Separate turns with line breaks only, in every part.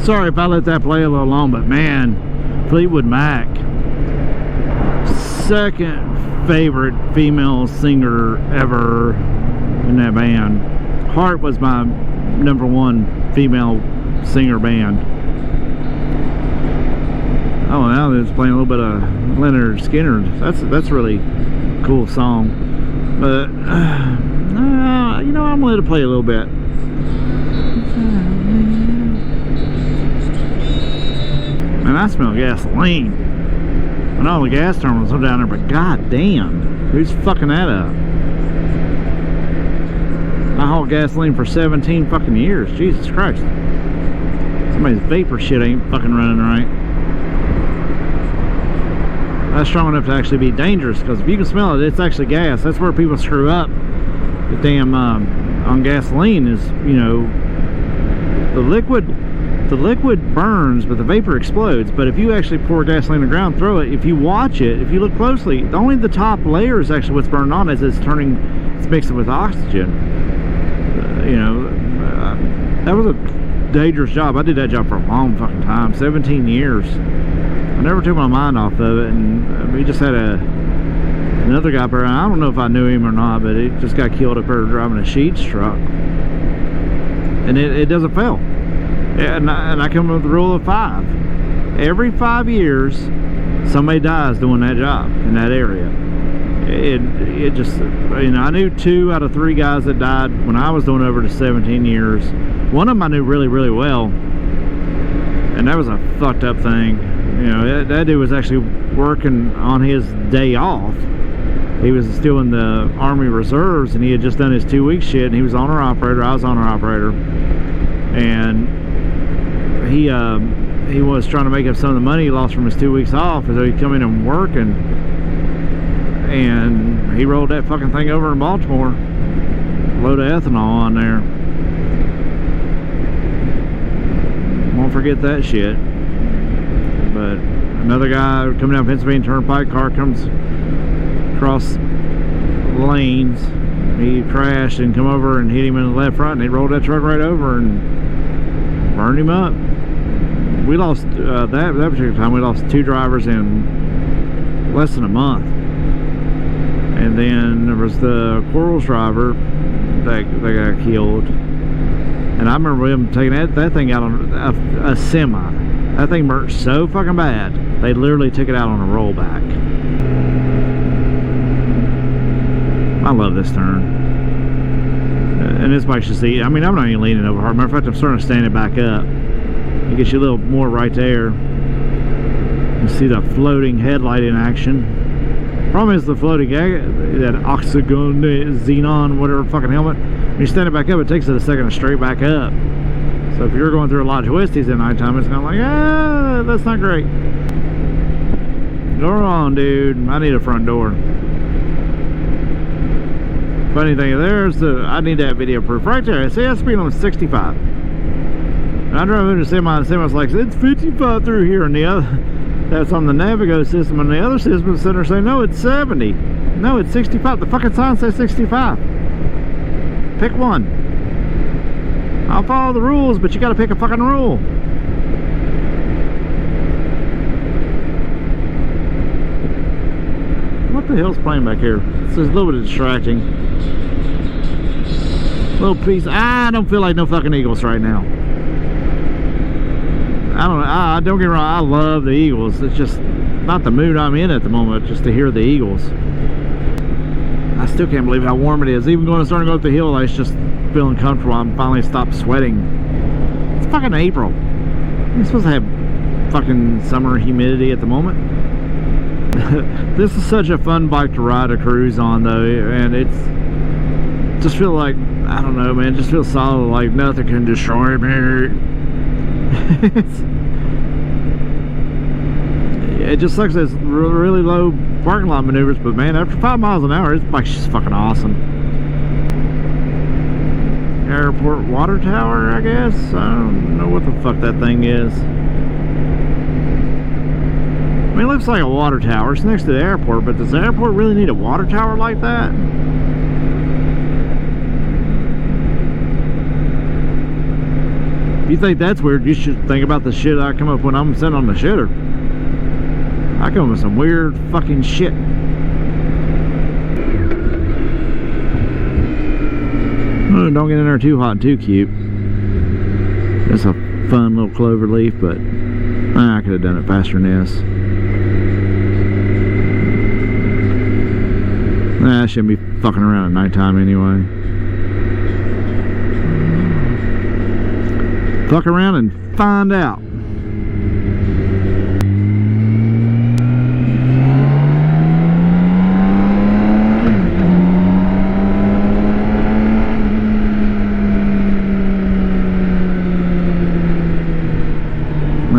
Sorry if I let that play a little long, but man, Fleetwood Mac, second favorite female singer ever in that band. Heart was my #1 female singer band. Oh, now it's playing a little bit of Leonard Skinner. That's a really cool song. But you know, I'm gonna let it play a little bit. Man, I smell gasoline. I know the gas terminals are down there, but god damn, who's fucking that up? I hauled gasoline for 17 fucking years. Jesus Christ. Somebody's vapor shit ain't fucking running right. That's strong enough to actually be dangerous, because if you can smell it, it's actually gas. That's where people screw up. The damn on gasoline is, you know, the liquid burns, but the vapor explodes. But if you actually pour gasoline on the ground, throw it, if you watch it, if you look closely, only the top layer is actually what's burning on as it's mixing with oxygen. You know, that was a dangerous job. I did that job for a long fucking time, 17 years. I never took my mind off of it, and we just had another guy up there. I don't know if I knew him or not, but he just got killed up there driving a sheets truck, and it doesn't fail. And I come up with the rule of 5. Every 5 years, somebody dies doing that job in that area. It just, you know, I knew 2 out of 3 guys that died when I was doing over to 17 years. One of them I knew really, really well, and that was a fucked up thing. You know, that dude was actually working on his day off. He was still in the Army Reserves, and he had just done his 2-week shit, and he was owner operator. I was owner operator, and he was trying to make up some of the money he lost from his 2 weeks off, so he'd come in and work, and he rolled that fucking thing over in Baltimore, load of ethanol on there. Won't forget that shit. But another guy coming down Pennsylvania Turnpike, car comes across lanes, he crashed and come over and hit him in the left front, and he rolled that truck right over and burned him up. We lost that particular time. We lost 2 drivers in less than a month, and then there was the Quarles driver that got killed. And I remember him taking that thing out on a semi. That thing burnt so fucking bad, they literally took it out on a rollback. I love this turn. And this bike should see, I mean, I'm not even leaning over hard. Matter of fact, I'm starting to stand it back up. It gets you a little more right there. You see the floating headlight in action. Problem is the floating, that oxygen, xenon, whatever fucking helmet, when you stand it back up, it takes it a second to straight back up. So if you're going through a lot of twisties at nighttime, it's kind of like, that's not great. Go on, dude. I need a front door. Funny thing, I need that video proof right there. See, that speed limit 65. And I drove into the semi, and the semi was like, it's 55 through here, and the other, that's on the Navigo system, and the other system is sitting there saying, no, it's 70. No, it's 65. The fucking sign says 65. Pick one. I'll follow the rules, but you gotta pick a fucking rule. What the hell's playing back here? This is a little bit distracting. Little piece. I don't feel like no fucking Eagles right now. I don't know. Don't get me wrong. I love the Eagles. It's just not the mood I'm in at the moment, just to hear the Eagles. I still can't believe how warm it is. Even starting to go up the hill, it's just feeling comfortable. I'm finally stopped sweating. It's fucking April. You're supposed to have fucking summer humidity at the moment. This is such a fun bike to ride a cruise on, though, and it's just feel like, I don't know, man, just feel solid, like nothing can destroy me. It just sucks that it's really low parking lot maneuvers, but man, after 5 miles an hour, this bike's just fucking awesome. Airport water tower, I guess. I don't know what the fuck that thing is. I mean, it looks like a water tower. It's next to the airport, but does the airport really need a water tower like that? If you think that's weird, you should think about the shit I come up when I'm sitting on the shitter. I come up with some weird fucking shit. Oh, don't get in there too hot and too cute. It's a fun little clover leaf, but I could have done it faster than this. I shouldn't be fucking around at nighttime anyway. Fuck around and find out.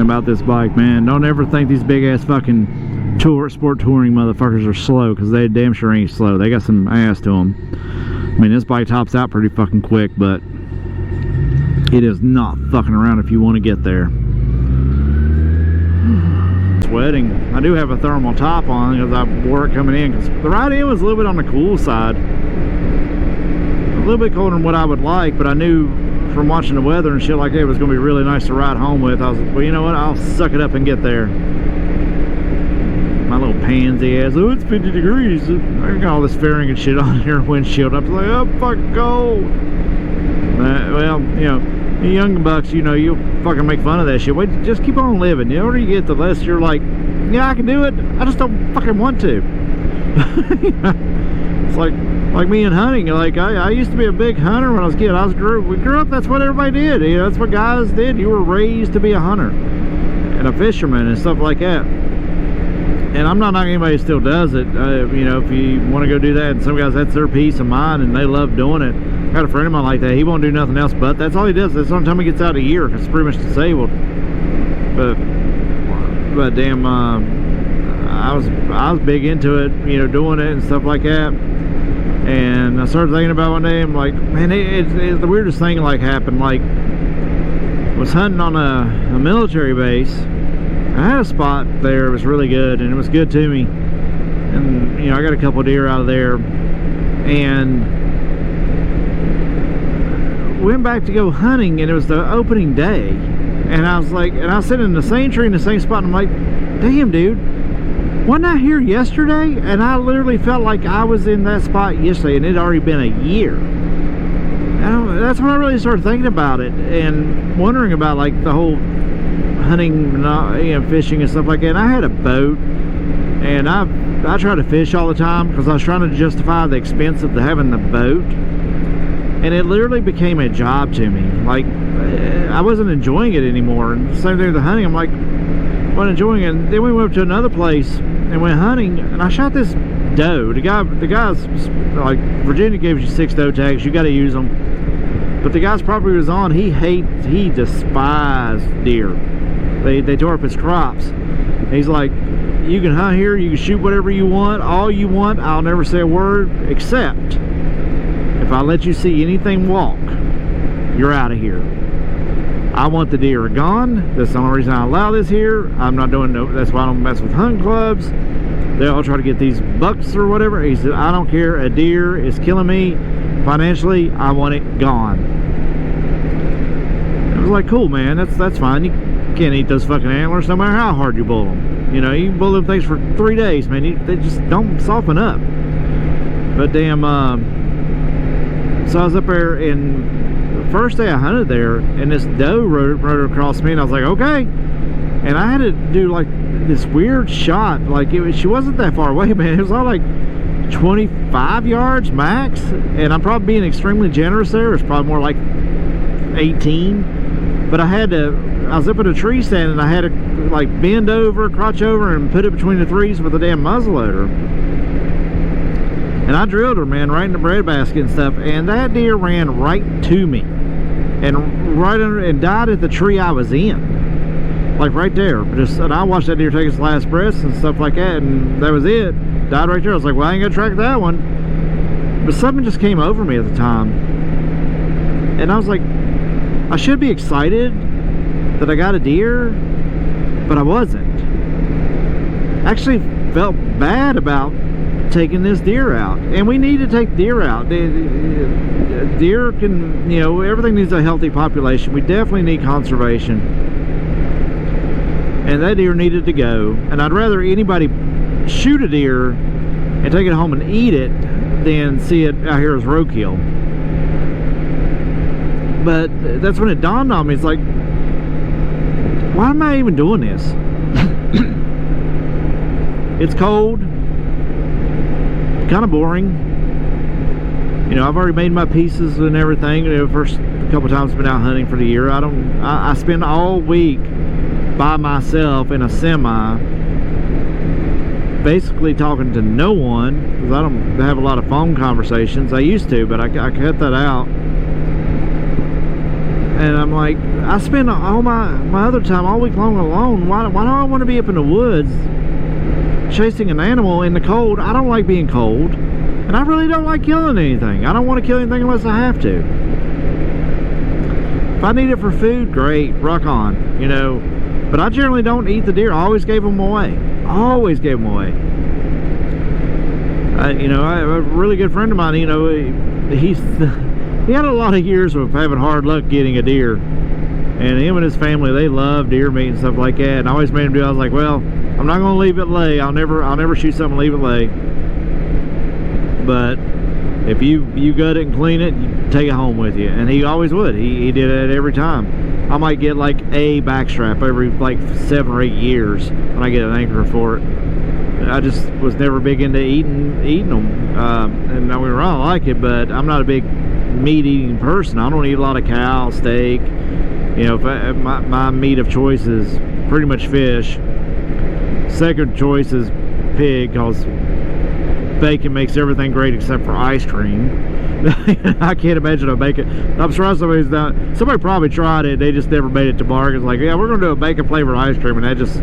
About this bike, man, don't ever think these big ass fucking sport touring motherfuckers are slow, because they damn sure ain't slow. They got some ass to them. I mean, this bike tops out pretty fucking quick, but it is not fucking around if you want to get there. Sweating. I do have a thermal top on because I wore it coming in, because the ride in was a little bit on the cool side, a little bit colder than what I would like, but I knew from watching the weather and shit like that, it was going to be really nice to ride home with. I was like, well, you know what, I'll suck it up and get there. My little pansy ass, oh, it's 50 degrees. I got all this fairing and shit on your windshield. I was like, oh, fucking cold. Well, you know, you young bucks, you know, you'll fucking make fun of that shit. Wait, just keep on living. The older you get, the less you're like, yeah, I can do it, I just don't fucking want to. It's like me and hunting. Like I used to be a big hunter when I was a kid. We grew up, that's what everybody did. You know, that's what guys did. You were raised to be a hunter and a fisherman and stuff like that. And I'm not knocking anybody who still does it. You know, if you want to go do that, and some guys, that's their peace of mind and they love doing it. I got a friend of mine like that. He won't do nothing else but that's all he does. That's the only time he gets out a year, because it's pretty much disabled. But damn, I was big into it, you know, doing it and stuff like that. And I started thinking about one day, I'm like, man, it's the weirdest thing like happened. Like, was hunting on a military base. I had a spot there, it was really good, and it was good to me. And, you know, I got a couple of deer out of there. And went back to go hunting, and it was the opening day. And I was like, and I was sitting in the same tree in the same spot, and I'm like, damn, dude. Wasn't I here yesterday? And I literally felt like I was in that spot yesterday, and it had already been a year. And that's when I really started thinking about it and wondering about like the whole hunting, you know, fishing and stuff like that. And I had a boat, and I try to fish all the time because I was trying to justify the expense of having the boat. And it literally became a job to me. Like, I wasn't enjoying it anymore. And same thing with the hunting. I'm like, wasn't enjoying it. And then we went up to another place and went hunting, and I shot this doe. The guy's like, Virginia gives you 6 doe tags, you got to use them. But the guy's property was on, he despised deer. They tore up his crops. And he's like, you can hunt here, you can shoot whatever you want, all you want, I'll never say a word, except if I let you see anything walk, you're out of here. I want the deer gone. That's the only reason I allow this here. I'm not doing no, that's why I don't mess with hunting clubs. They all try to get these bucks or whatever. He said, I don't care, a deer is killing me financially, I want it gone. It was like, cool, man, that's fine. You can't eat those fucking antlers no matter how hard you bull them. You know, you bull them things for 3 days, man, they just don't soften up. But damn, so I was up there, and first day I hunted there, and this doe rode across me, and I was like, okay. And I had to do like this weird shot, like she wasn't that far away, man. It was all like 25 yards max, and I'm probably being extremely generous there. It's probably more like 18. But I was up at a tree stand, and I had to like bend over, crotch over, and put it between the trees with a damn muzzleloader. And I drilled her, man, right in the breadbasket and stuff, and that deer ran right to me. And right under, and died at the tree I was in, like right there. And I watched that deer take its last breaths and stuff like that, and that was it. Died right there. I was like, well, I ain't gonna track that one. But something just came over me at the time, and I was like, I should be excited that I got a deer, but I wasn't. Actually felt bad about taking this deer out, and we need to take deer out. Deer can, you know, everything needs a healthy population. We definitely need conservation, and that deer needed to go. And I'd rather anybody shoot a deer and take it home and eat it than see it out here as roadkill. But that's when it dawned on me, it's like, why am I even doing this? It's cold, kind of boring. You know, I've already made my pieces and everything. You know, first couple times I've been out hunting for the year. I spend all week by myself in a semi, basically talking to no one, because I don't have a lot of phone conversations. I used to, but I cut that out. And I'm like, I spend all my other time all week long alone. Why do I want to be up in the woods chasing an animal in the cold? I don't like being cold, and I really don't like killing anything. I don't want to kill anything unless I have to. If I need it for food, great, rock on, you know. But I generally don't eat the deer. I always gave them away. Always gave them away. You know, a really good friend of mine, you know, he had a lot of years of having hard luck getting a deer. And him and his family, they love deer meat and stuff like that. And I always made him do it. I was like, well, I'm not going to leave it lay. I'll never shoot something and leave it lay. But if you gut it and clean it, you take it home with you. And he always would. He did it every time. I might get like a backstrap every like 7 or 8 years when I get an anchor for it. I just was never big into eating them. And don't get me wrong, I like it, but I'm not a big meat eating person. I don't eat a lot of cow, steak. You know, my meat of choice is pretty much fish. Second choice is pig, because bacon makes everything great except for ice cream. I can't imagine a bacon. I'm sure somebody probably tried it. They just never made it to market. It's like, yeah, we're gonna do a bacon flavored ice cream, and that just,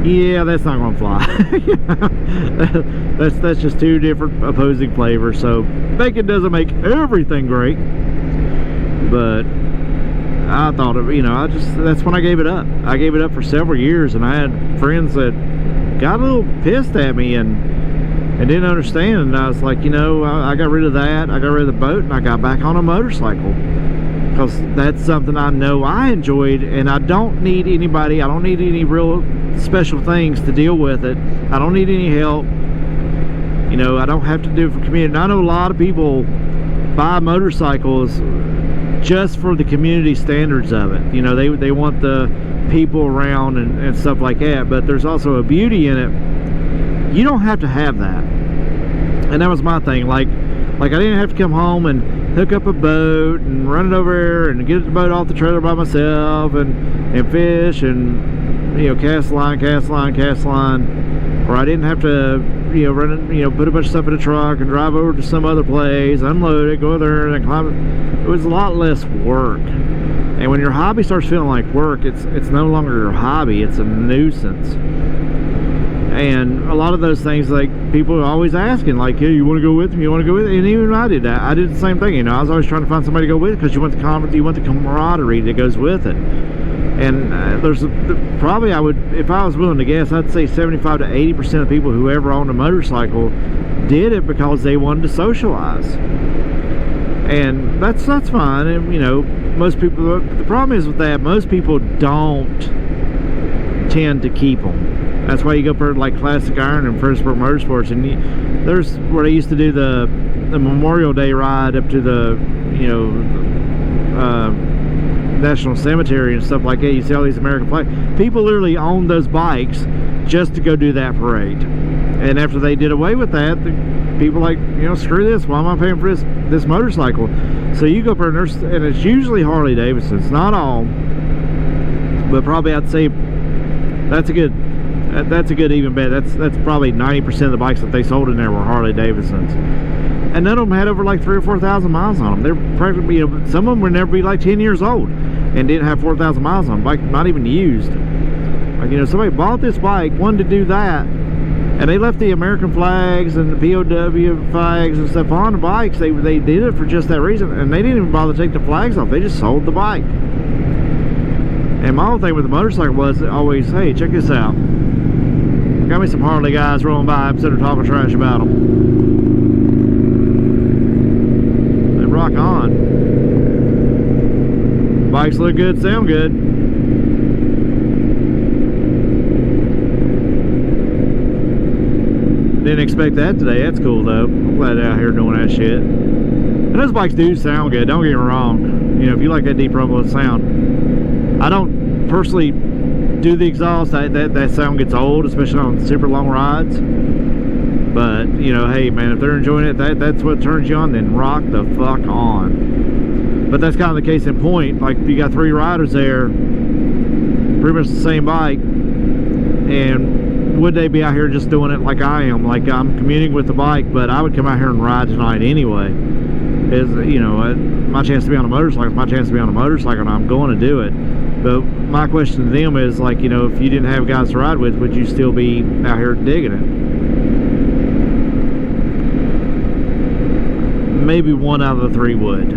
yeah, that's not gonna fly. that's just two different opposing flavors. So bacon doesn't make everything great, but I thought of, you know, that's when I gave it up. I gave it up for several years, and I had friends that got a little pissed at me and didn't understand. And I was like, you know, I got rid of that. I got rid of the boat, and I got back on a motorcycle, because that's something I know I enjoyed, and I don't need anybody. I don't need any real special things to deal with it. I don't need any help. You know, I don't have to do it for community. And I know a lot of people buy motorcycles just for the community standards of it. You know, they want the people around and stuff like that, but there's also a beauty in it. You don't have to have that. And that was my thing. Like I didn't have to come home and hook up a boat and run it over there and get the boat off the trailer by myself and fish and, you know, cast line, or I didn't have to, you know, run it, you know, put a bunch of stuff in a truck and drive over to some other place, unload it, go there and climb it. It was a lot less work. And when your hobby starts feeling like work, it's no longer your hobby, it's a nuisance. And a lot of those things, like, people are always asking, like, hey, you want to go with me? You want to go with me? And even I did that. I did the same thing, you know. I was always trying to find somebody to go with, because you want the camaraderie that goes with it. And probably, I would, if I was willing to guess, I'd say 75 to 80% of people who ever owned a motorcycle did it because they wanted to socialize. And that's fine. And, you know, most people, the problem is with that, most people don't tend to keep them. That's why you go for like Classic Iron and Fredericksburg Motorsports, and there's where they used to do the Memorial Day ride up to the, you know, National Cemetery and stuff like that. You see all these American flags. People literally own those bikes just to go do that parade. And after they did away with that, the people like, you know, screw this. Why am I paying for this motorcycle? So you go for and it's usually Harley Davidsons, not all, but probably I'd say that's a good even bet. That's probably 90% of the bikes that they sold in there were Harley Davidsons, and none of them had over like 3,000 or 4,000 miles on them. They're practically, you know, some of them would never be like 10 years old and didn't have 4,000 miles on them. Bike not even used. Like, you know, somebody bought this bike, wanted to do that, and they left the American flags and the POW flags and stuff on the bikes. They did it for just that reason, and they didn't even bother to take the flags off. They just sold the bike. And my whole thing with the motorcycle was always, hey, check this out. I got me some Harley guys rolling by instead of talking trash about them. They rock on. Bikes look good, sound good. Didn't expect that today. That's cool though. I'm glad they're out here doing that shit. And those bikes do sound good, don't get me wrong. You know, if you like that deep rumble sound. I don't personally do the exhaust. That sound gets old, especially on super long rides. But, you know, hey man, if they're enjoying it, that's what turns you on, then rock the fuck on. But that's kind of the case in point. Like, if you got 3 riders there, pretty much the same bike, and would they be out here just doing it like I am? Like, I'm commuting with the bike, but I would come out here and ride tonight anyway. Is, you know, my chance to be on a motorcycle is my chance to be on a motorcycle, and I'm going to do it. But my question to them is, like, you know, if you didn't have guys to ride with, would you still be out here digging it? Maybe 1 out of the 3 would.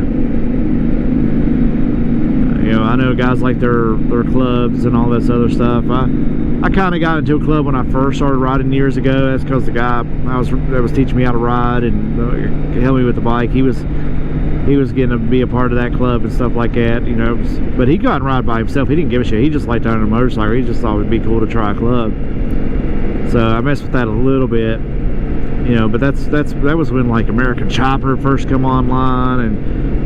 You know, I know guys like their clubs and all this other stuff. I kind of got into a club when I first started riding years ago. That's because the guy that was teaching me how to ride and help me with the bike, he was getting to be a part of that club and stuff like that, you know. But he'd go out and ride by himself. He didn't give a shit. He just liked riding a motorcycle. He just thought it would be cool to try a club. So I messed with that a little bit, you know. But that was when, like, American Chopper first come online,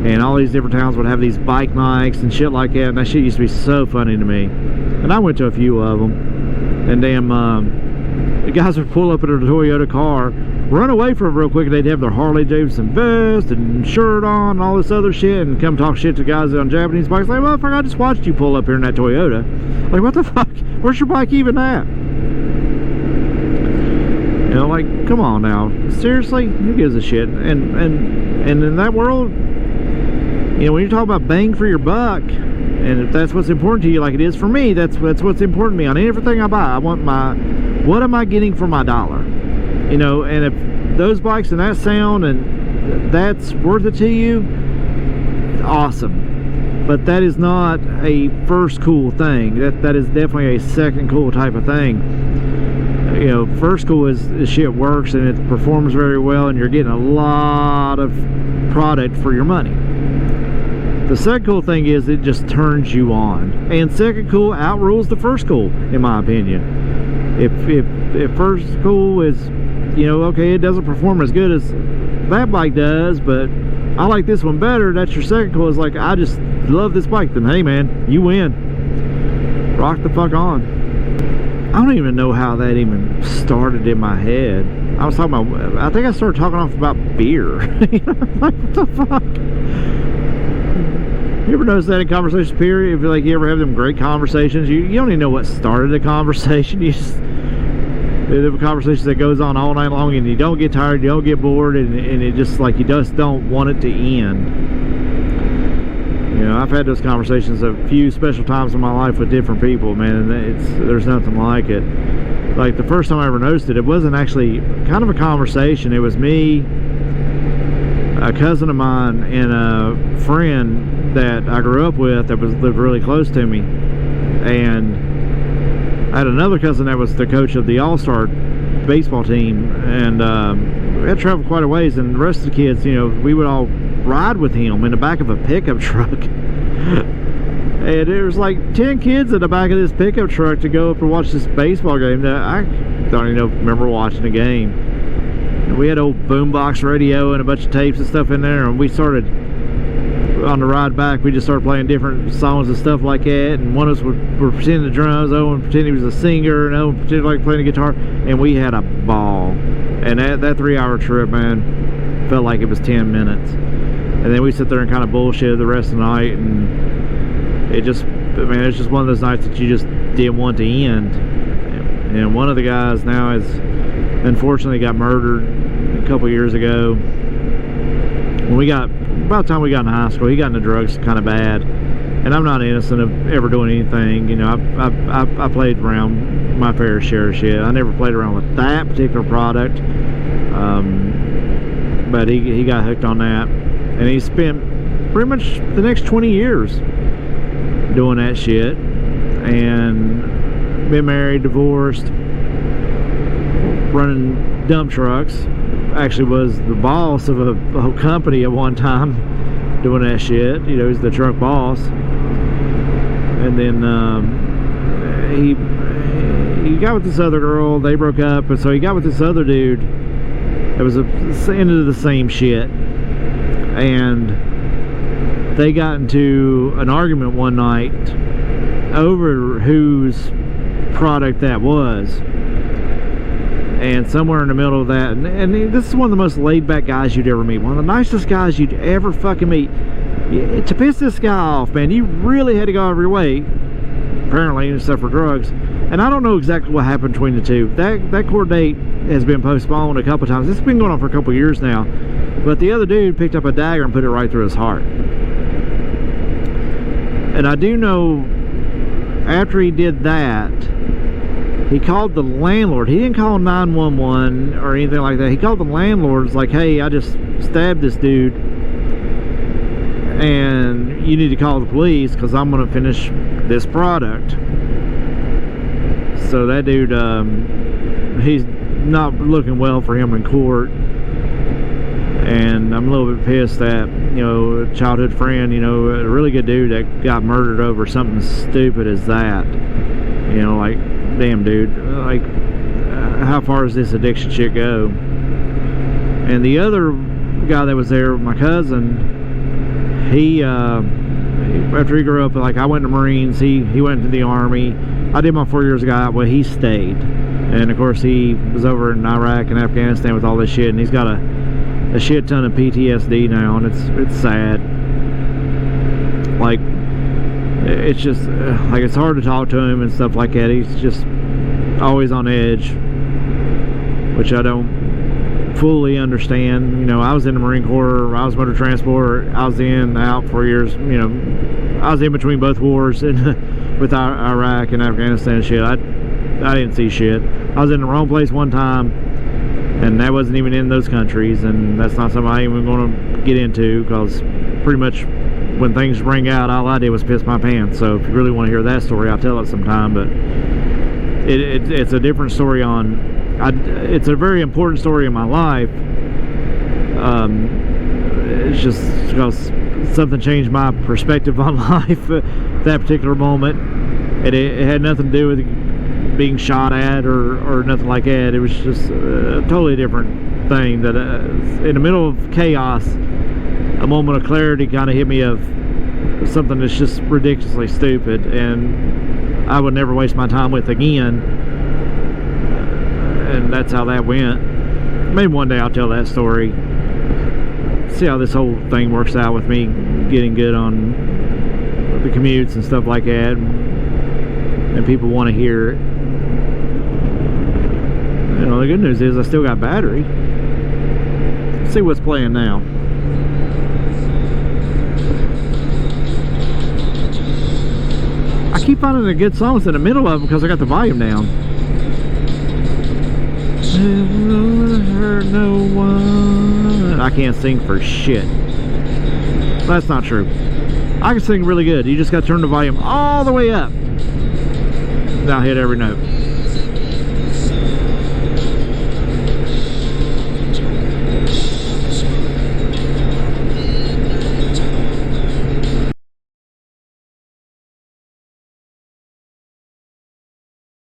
and all these different towns would have these bike nights and shit like that. And that shit used to be so funny to me. And I went to a few of them. And damn, the guys would pull up in a Toyota car, run away from it real quick, and they'd have their Harley Davidson vest and shirt on and all this other shit, and come talk shit to guys on Japanese bikes. Like, motherfucker, I just watched you pull up here in that Toyota. Like, what the fuck? Where's your bike even at? You know, like, come on now. Seriously? Who gives a shit? And in that world, you know, when you're talking about bang for your buck, and if that's what's important to you, like it is for me, that's what's important to me. On everything I buy, I want what am I getting for my dollar? You know, and if those bikes and that sound and that's worth it to you, awesome. But that is not a first cool thing. That is definitely a second cool type of thing. You know, first cool is shit works and it performs very well, and you're getting a lot of product for your money. The second cool thing is it just turns you on, and second cool outrules the first cool, in my opinion. If first cool is, you know, okay, it doesn't perform as good as that bike does, but I like this one better, that's your second cool. Is like, I just love this bike, then hey man, you win. Rock the fuck on. I don't even know how that even started in my head. I was talking about, I think I started talking off about beer. You know, like, what the fuck? You ever notice that in conversations, period? If like you ever have them great conversations, you don't even know what started a conversation. You just, there are conversations that goes on all night long, and you don't get tired, you don't get bored, and it just like you just don't want it to end. You know, I've had those conversations a few special times in my life with different people, man, and there's nothing like it. Like the first time I ever noticed it, it wasn't actually kind of a conversation. It was me, a cousin of mine, and a friend that I grew up with that lived really close to me, and I had another cousin that was the coach of the all-star baseball team, and we had traveled quite a ways, and the rest of the kids, you know, we would all ride with him in the back of a pickup truck. And there was like 10 kids in the back of this pickup truck to go up and watch this baseball game that I don't even remember watching the game. And we had old boombox radio and a bunch of tapes and stuff in there, and we started, on the ride back, we just started playing different songs and stuff like that, and one of us were pretending the drums, the other one pretended he was a singer, and the other one pretended like playing the guitar, and we had a ball. And that 3-hour trip, man, felt like it was 10 minutes. And then we sit there and kind of bullshit the rest of the night, and it just, man, it's just one of those nights that you just didn't want to end. And one of the guys now has unfortunately got murdered a couple years ago. When we got, about the time we got in high school, he got into drugs kind of bad. And I'm not innocent of ever doing anything. You know, I played around my fair share of shit. I never played around with that particular product. But he got hooked on that. And he spent pretty much the next 20 years doing that shit. And been married, divorced. running dump trucks. Actually was the boss of a whole company at one time doing that shit. You know, he's the truck boss. And then he got with this other girl. They broke up, and so he got with this other dude that was into the same shit. And they got into an argument one night over whose product that was. And somewhere in the middle of that, and this is one of the most laid-back guys you'd ever meet. One of the nicest guys you'd ever fucking meet. To piss this guy off, man, you really had to go out of your way, apparently, except for drugs. And I don't know exactly what happened between the two. That court date has been postponed a couple times. It's been going on for a couple years now. But the other dude picked up a dagger and put it right through his heart. And I do know, after he did that, he called the landlord. He didn't call 911 or anything like that. He called the landlord. It's like, hey, I just stabbed this dude, and you need to call the police because I'm going to finish this product. So that dude, he's not looking well for him in court. And I'm a little bit pissed that, you know, a childhood friend, you know, a really good dude that got murdered over something stupid as that. You know, like, damn, dude, like, how far does this addiction shit go? And the other guy that was there, my cousin, he after he grew up, like, I went to Marines, he went to the Army. I did my 4 years ago, well, he stayed. And of course he was over in Iraq and Afghanistan with all this shit, and he's got a shit ton of PTSD now, and it's sad. Like, it's just like, it's hard to talk to him and stuff like that. He's just always on edge, which I don't fully understand. You know, I was in the Marine Corps, I was motor transport, I was in, out 4 years. You know, I was in between both wars and with Iraq and Afghanistan and shit. I didn't see shit. I was in the wrong place one time, and that wasn't even in those countries, and that's not something I even going to get into, because pretty much when things rang out, all I did was piss my pants. So if you really want to hear that story, I'll tell it sometime. But it's a different story it's a very important story in my life. It's just because something changed my perspective on life at that particular moment. It had nothing to do with being shot at or nothing like that. It was just a totally different thing. That in the middle of chaos, a moment of clarity kind of hit me of something that's just ridiculously stupid, and I would never waste my time with again. And that's how that went. Maybe one day I'll tell that story. See how this whole thing works out with me getting good on the commutes and stuff like that, and people want to hear it. You know, the good news is I still got battery. Let's see what's playing now. I keep finding the good songs in the middle of them because I got the volume down. Hurt no one. I can't sing for shit. That's not true. I can sing really good. You just got to turn the volume all the way up. And I'll hit every note.